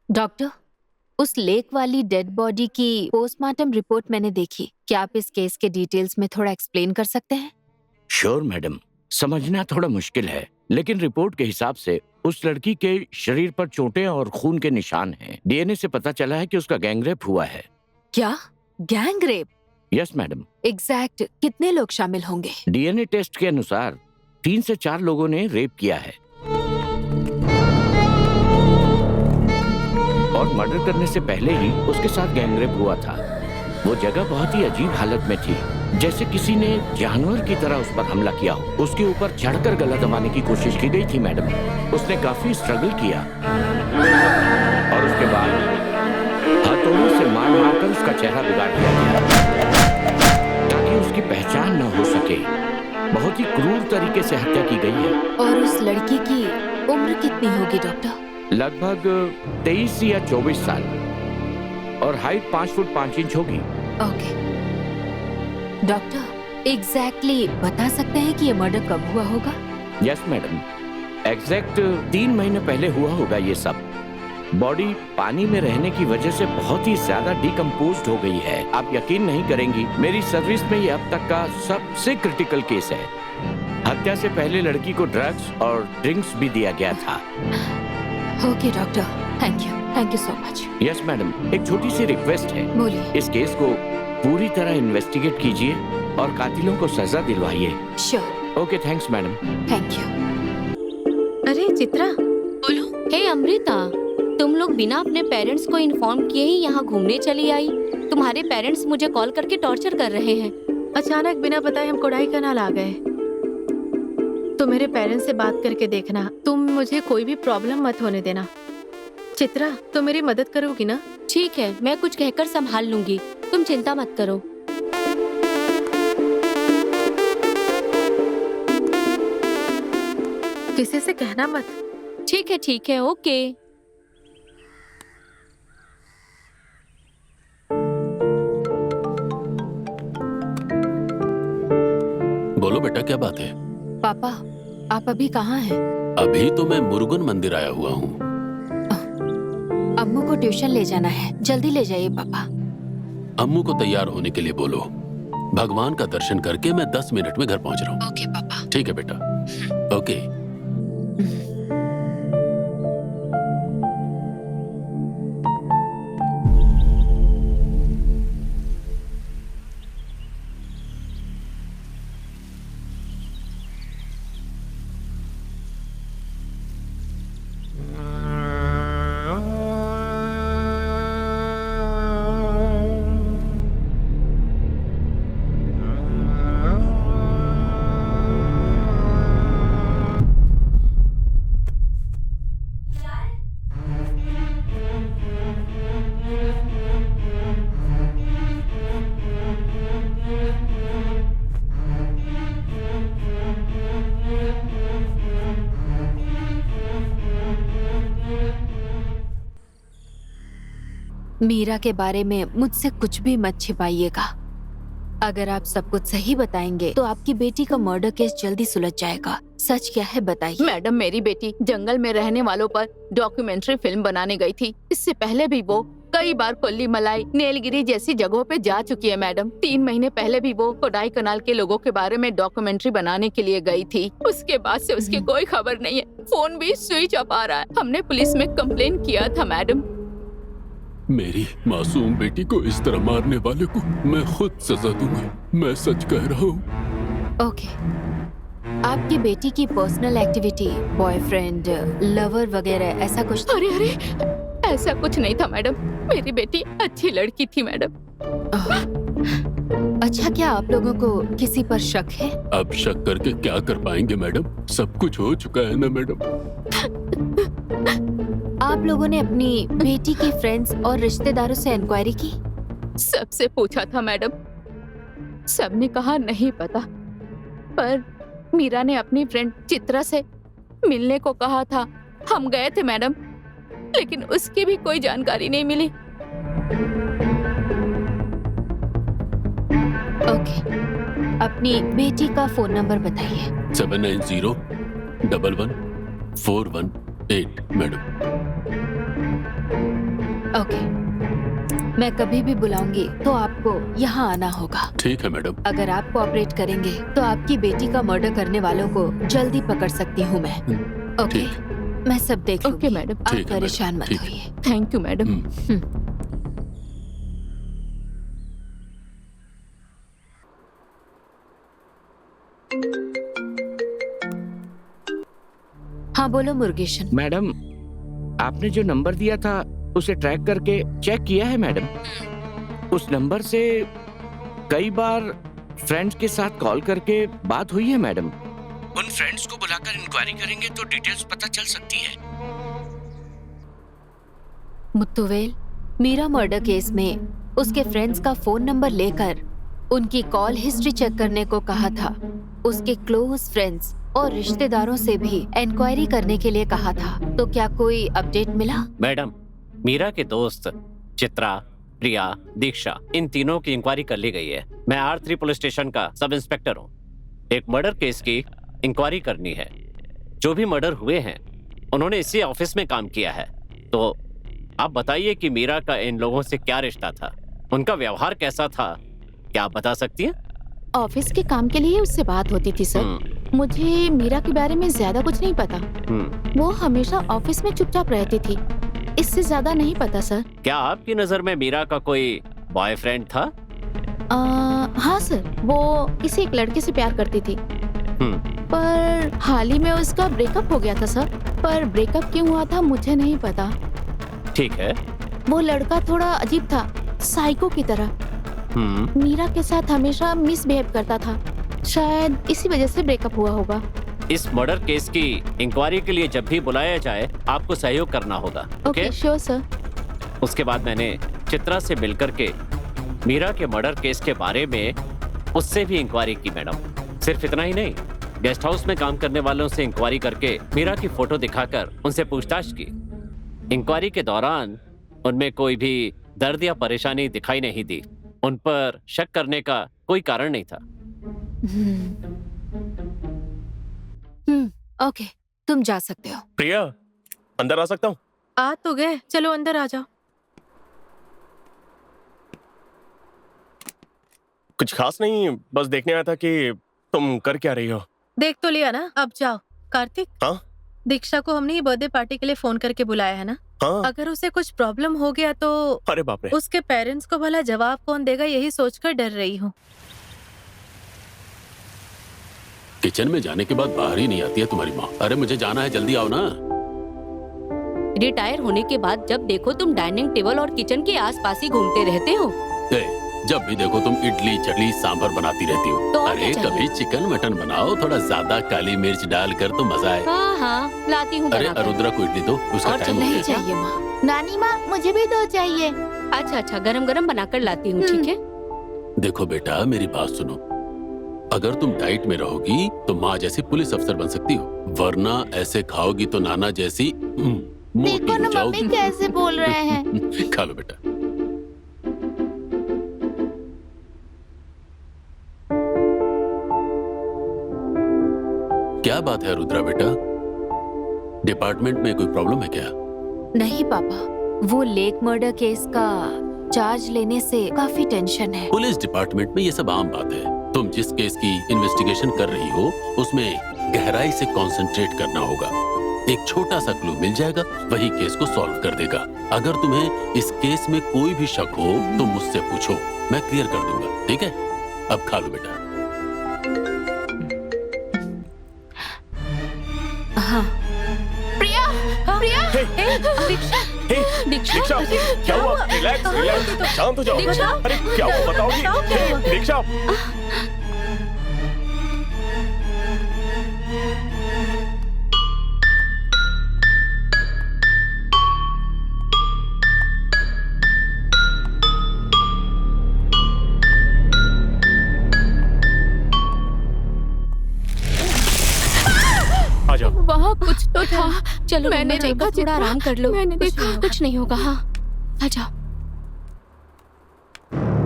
Doctor, उस lake वाली dead body की पोस्टमार्टम रिपोर्ट मैंने देखी। क्या आप इस केस के डिटेल्स में थोड़ा एक्सप्लेन कर सकते हैं? श्योर मैडम, समझना थोड़ा मुश्किल है, लेकिन रिपोर्ट के हिसाब से उस लड़की के शरीर पर चोटें और खून के निशान हैं। डीएनए से पता चला है कि उसका गैंगरेप हुआ है। क्या gang rape? Yes madam. Exact कितने लोग शामिल होंगे? डीएनए टेस्ट के अनुसार 3 से 4 लोगों ने रेप किया है और मर्डर करने से पहले ही उसके साथ गैंगरेप हुआ था। वो जगह बहुत ही अजीब हालत में थी, जैसे किसी ने जानवर की तरह उस पर हमला किया हो। उसके ऊपर चढ़कर गला दबाने की कोशिश की गई थी मैडम। उसने काफी स्ट्रगल किया और उसके बाद हथौड़ों से मार मारकर उसका चेहरा बिगाड़ दिया गया ताकि उसकी पहचान न हो सके। बहुत ही क्रूर तरीके से हत्या की गई है। और उस लड़की की उम्र कितनी होगी डॉक्टर? लगभग 23 या 24 साल और हाइट 5 फुट 5 इंच होगी। ओके डॉक्टर, एग्जैक्टली बता सकते हैं कि ये मर्डर कब हुआ होगा? यस मैडम, एग्जैक्ट 3 महीने पहले हुआ होगा ये सब। बॉडी पानी में रहने की वजह से बहुत ही ज्यादा डिकम्पोज्ड हो गई है। आप यकीन नहीं करेंगी, मेरी सर्विस में ये अब तक का सबसे क्रिटिकल केस है। हत्या से पहले लड़की को ड्रग्स और ड्रिंक्स भी दिया गया था। Okay doctor, thank you so much. Yes madam, एक छोटी सी रिक्वेस्ट है। बोलिए। इस केस को पूरी तरह इन्वेस्टिगेट कीजिए और कातिलों को सजा दिलवाइए। Sure. Okay, thanks madam. Thank you. अरे चित्रा, बोलो। हे अमृता, तुम लोग बिना अपने पेरेंट्स को इन्फॉर्म किए ही यहाँ घूमने चली आई। तुम्हारे पेरेंट्स मुझे कॉल करके टॉर्चर कर रहे हैं। अचानक बिना बताए हम कोडाई कनाल आ गए। तो मेरे पेरेंट्स से बात करके देखना, तुम मुझे कोई भी प्रॉब्लम मत होने देना। चित्रा, तुम मेरी मदद करोगी ना? ठीक है, मैं कुछ कहकर संभाल लूंगी, तुम चिंता मत करो। किसी से कहना मत। ठीक है, ओके। बोलो बेटा, क्या बात है? पापा, आप अभी कहाँ हैं? अभी तो मैं मुरुगन मंदिर आया हुआ हूँ। अम्मू को ट्यूशन ले जाना है, जल्दी ले जाइए पापा। अम्मू को तैयार होने के लिए बोलो। भगवान का दर्शन करके मैं 10 मिनट में घर पहुँच रहा हूँ। ओके पापा। ठीक है बेटा, ओके। मीरा के बारे में मुझसे कुछ भी मत छिपाइएगा। अगर आप सब कुछ सही बताएंगे तो आपकी बेटी का मर्डर केस जल्दी सुलझ जाएगा। सच क्या है बताइए। मैडम, मेरी बेटी जंगल में रहने वालों पर डॉक्यूमेंट्री फिल्म बनाने गई थी। इससे पहले भी वो कई बार कोल्ली मलाई, नीलगिरी जैसी जगहों पे जा चुकी है मैडम। 3 महीने पहले भी वो कोडाई कनाल के लोगों के बारे में डॉक्यूमेंट्री बनाने के लिए गई थी। उसके बाद से उसकी कोई खबर नहीं है। फोन भी स्विच ऑफ आ रहा है। हमने पुलिस में कंप्लेन किया था मैडम। मेरी मासूम बेटी को इस तरह मारने वाले को मैं खुद सजा दूंगा। मैं सच कह रहा हूँ। ओके, आपकी बेटी की पर्सनल एक्टिविटी, बॉयफ्रेंड, लवर वगैरह ऐसा कुछ था? अरे ऐसा कुछ नहीं था मैडम। मेरी बेटी अच्छी लड़की थी मैडम। अच्छा, क्या आप लोगों को किसी पर शक है? अब शक करके क्या कर पाएंगे मैडम? सब कुछ हो चुका है ना मैडम। आप लोगों ने अपनी बेटी के फ्रेंड्स और रिश्तेदारों से इंक्वायरी की? सबसे पूछा था मैडम, सबने कहा नहीं पता। पर मीरा ने अपनी फ्रेंड चित्रा से मिलने को कहा था। हम गए थे मैडम, लेकिन उसकी भी कोई जानकारी नहीं मिली। ओके, अपनी बेटी का फोन नंबर बताइए। 790111418 मैडम। ओके, मैं कभी भी बुलाऊंगी तो आपको यहाँ आना होगा। ठीक है मैडम। अगर आप कोऑपरेट करेंगे तो आपकी बेटी का मर्डर करने वालों को जल्दी पकड़ सकती हूँ मैं। ओके, मैं सब देख लूंगी। Okay madam. आप ठीक है, परेशान मैडम, मत ठीक है। होइए। Thank you madam. हाँ बोलो मुरुगेशन। मैडम, आपने जो नंबर दिया था उसे ट्रैक करके चेक किया है मैडम। उस नंबर से कई बार फ्रेंड्स के साथ कॉल करके बात हुई है मैडम। उन फ्रेंड्स को बुलाकर इंक्वायरी करेंगे तो डिटेल्स पता चल सकती है। मुत्तुवेल, मीरा मर्डर केस में उसके फ्रेंड्स का फोन नंबर लेकर उनकी कॉल हिस्ट्री चेक करने को कहा था। उसके क्लोज फ्रेंड्स और रिश्तेदारों से भी इंक्वायरी करने के लिए कहा था। तो क्या कोई अपडेट मिला? मैडम, मीरा के दोस्त चित्रा, प्रिया, दीक्षा, इन तीनों की इंक्वायरी कर ली गई है। मैं R3 पुलिस स्टेशन का सब इंस्पेक्टर हूँ। एक मर्डर केस की इंक्वायरी करनी है। जो भी मर्डर हुए हैं उन्होंने इसी ऑफिस में काम किया है। तो आप बताइए कि मीरा का इन लोगों से क्या रिश्ता था, उनका व्यवहार कैसा था, क्या आप बता सकती हैं? ऑफिस के काम के लिए उससे बात होती थी सर। मुझे मीरा के बारे में ज्यादा कुछ नहीं पता। वो हमेशा ऑफिस में चुपचाप रहती थी, इससे ज्यादा नहीं पता सर। क्या आपकी नजर में मीरा का कोई बॉयफ्रेंड था? हाँ सर, वो किसी एक लड़के से प्यार करती थी। पर हाल ही में उसका ब्रेकअप हो गया था सर। पर ब्रेकअप क्यों हुआ था मुझे नहीं पता। ठीक है। वो लड़का थोड़ा अजीब था, साइको की तरह। मीरा के साथ हमेशा मिसबिहेव करता था, शायद इसी वजह से ब्रेकअप हुआ होगा। इस मर्डर केस की इंक्वायरी के लिए जब भी बुलाया जाए आपको सहयोग करना होगा। Okay, sure sir. उसके बाद मैंने चित्रा से मिलकर के मीरा के मर्डर केस के बारे में उससे भी इंक्वायरी की मैडम। सिर्फ इतना ही नहीं, गेस्ट हाउस में काम करने वालों से इंक्वायरी करके मीरा की फोटो दिखाकर उनसे पूछताछ की। इंक्वायरी के दौरान उनमें कोई भी दर्द या परेशानी दिखाई नहीं दी। उन पर शक करने का कोई कारण नहीं था। ओके, तुम जा सकते हो। प्रिया, अंदर आ सकता हूँ? आ तो गए, चलो अंदर आ जाओ। कुछ खास नहीं, बस देखने आया था कि तुम कर क्या रही हो। देख तो लिया ना, अब जाओ। कार्तिक, हाँ? दीक्षा को हमने बर्थडे पार्टी के लिए फोन करके बुलाया है ना। हाँ। अगर उसे कुछ प्रॉब्लम हो गया तो अरे बाप रे। उसके पेरेंट्स को भला जवाब कौन देगा, यही सोचकर डर रही हूँ। किचन में जाने के बाद बाहर ही नहीं आती है तुम्हारी माँ। अरे मुझे जाना है, जल्दी आओ ना। रिटायर होने के बाद जब देखो तुम डाइनिंग टेबल और किचन के आसपास ही घूमते रहते हो। जब भी देखो तुम इडली, चटनी, सांभर बनाती रहती हो। तो और अरे क्या कभी चिकन मटन बनाओ, थोड़ा ज्यादा काली मिर्च डालकर तो मजा आए। हाँ हाँ, लाती हूँ अरे बनाकर। अरुद्रा को इडली दो, उसका और टाइम हो नहीं गया। चाहिए माँ। नानी माँ, मुझे भी दो चाहिए। अच्छा अच्छा, गरम गरम बनाकर लाती हूँ, ठीक है। देखो बेटा, मेरी बात सुनो। अगर तुम डाइट में रहोगी तो माँ जैसी पुलिस अफसर बन सकती हो, वरना ऐसे खाओगी तो नाना जैसी मोटी देखो हो ना जाओगी। मम्मी कैसे बोल रहे हैं। खा लो बेटा। क्या बात है रुद्रा बेटा, डिपार्टमेंट में कोई प्रॉब्लम है क्या? नहीं पापा, वो लेक मर्डर केस का चार्ज लेने से काफी टेंशन है। पुलिस डिपार्टमेंट में ये सब आम बात है। तुम जिस केस की इन्वेस्टिगेशन कर रही हो उसमें गहराई से कंसंट्रेट करना होगा। एक छोटा सा क्लू मिल जाएगा, वही केस को सॉल्व कर देगा। अगर तुम्हें इस केस में कोई भी शक हो तो मुझसे पूछो, मैं क्लियर कर दूंगा। ठीक है, अब खा लो बेटा। हाँ। प्रिया, प्रिया, दीक्षा, दीक्षा, क्या हुआ? रिलैक्स, रिलैक्स, शांत हो जाओ। दीक्षा? अरे क्या हुआ बताओगी? बताओ क्या हुआ? दीक्षा, आ जाओ। वहाँ कुछ तो था। चलो मैंने मम्मा, देखा थोड़ा चित्रा, आराम कर लो। मैंने कुछ देखा। कुछ नहीं होगा। हाँ, आ जाओ।